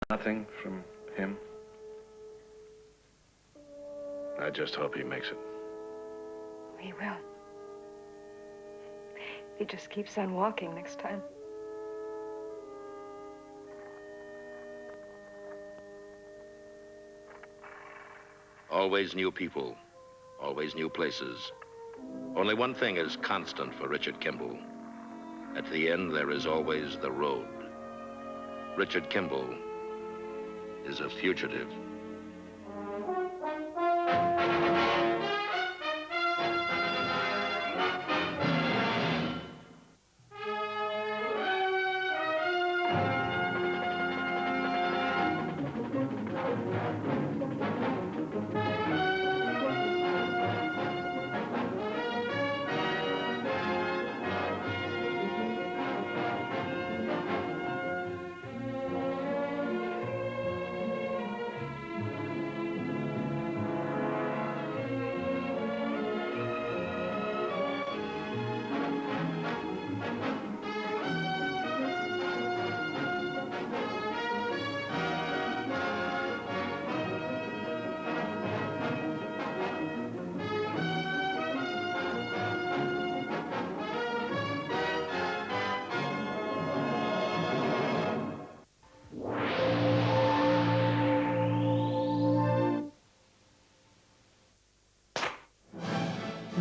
nothing from him? I just hope he makes it. He will. He just keeps on walking next time. Always new people, always new places. Only one thing is constant for Richard Kimball. At the end, there is always the road. Richard Kimball is a fugitive.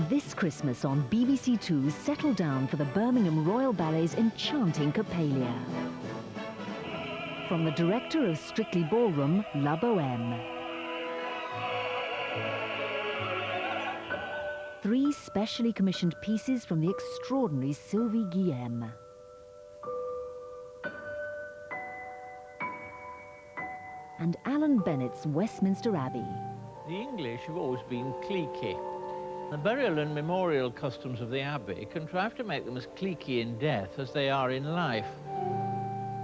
This Christmas on BBC2, settle down for the Birmingham Royal Ballet's enchanting Coppelia. From the director of Strictly Ballroom, La Bohème. 3 specially commissioned pieces from the extraordinary Sylvie Guillem. And Alan Bennett's Westminster Abbey. The English have always been cliquey. The burial and memorial customs of the Abbey contrive to make them as cliquey in death as they are in life.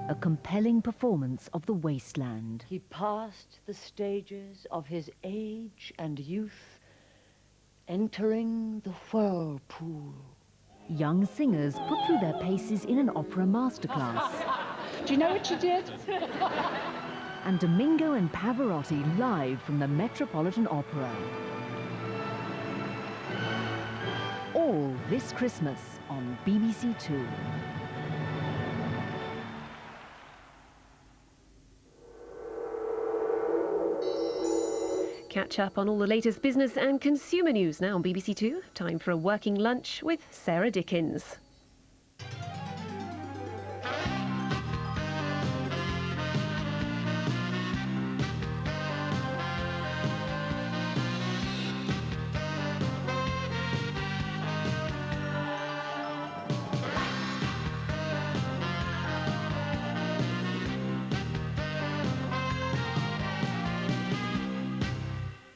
A compelling performance of the wasteland. He passed the stages of his age and youth, entering the whirlpool. Young singers put through their paces in an opera masterclass. Do you know what you did? And Domingo and Pavarotti live from the Metropolitan Opera. All this Christmas on BBC2. Catch up on all the latest business and consumer news now on BBC2. Time for a working lunch with Sarah Dickens.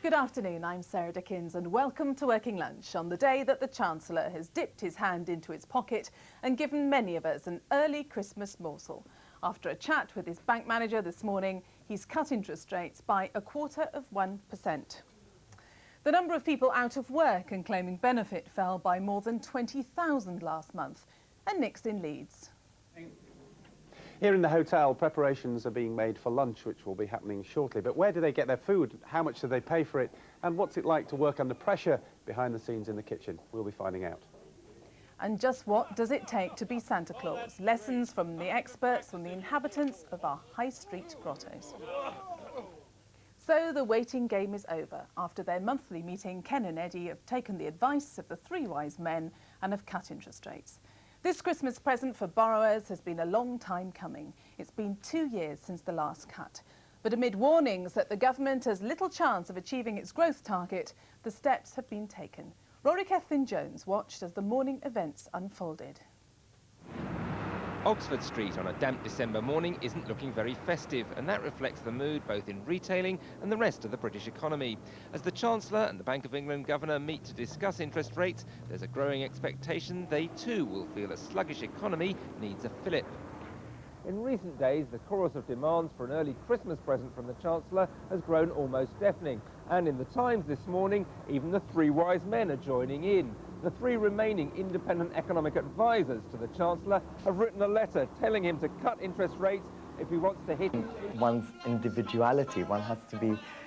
Good afternoon, I'm Sarah Dickens and welcome to Working Lunch on the day that the Chancellor has dipped his hand into his pocket and given many of us an early Christmas morsel. After a chat with his bank manager this morning, he's cut interest rates by 0.25%. The number of people out of work and claiming benefit fell by more than 20,000 last month. And Nick's in Leeds. Here in the hotel, preparations are being made for lunch, which will be happening shortly. But where do they get their food? How much do they pay for it? And what's it like to work under pressure behind the scenes in the kitchen? We'll be finding out. And just what does it take to be Santa Claus? Lessons from the experts, from the inhabitants of our high street grottos. So the waiting game is over. After their monthly meeting, Ken and Eddie have taken the advice of the 3 wise men and have cut interest rates. This Christmas present for borrowers has been a long time coming. It's been 2 years since the last cut. But amid warnings that the government has little chance of achieving its growth target, the steps have been taken. Rory Kethling-Jones watched as the morning events unfolded. Oxford Street on a damp December morning isn't looking very festive, and that reflects the mood both in retailing and the rest of the British economy. As the Chancellor and the Bank of England Governor meet to discuss interest rates, there's a growing expectation they too will feel a sluggish economy needs a fillip. In recent days, the chorus of demands for an early Christmas present from the Chancellor has grown almost deafening. And in the Times this morning, even the 3 wise men are joining in. The 3 remaining independent economic advisers to the Chancellor have written a letter telling him to cut interest rates if he wants to hit one's individuality, one has to be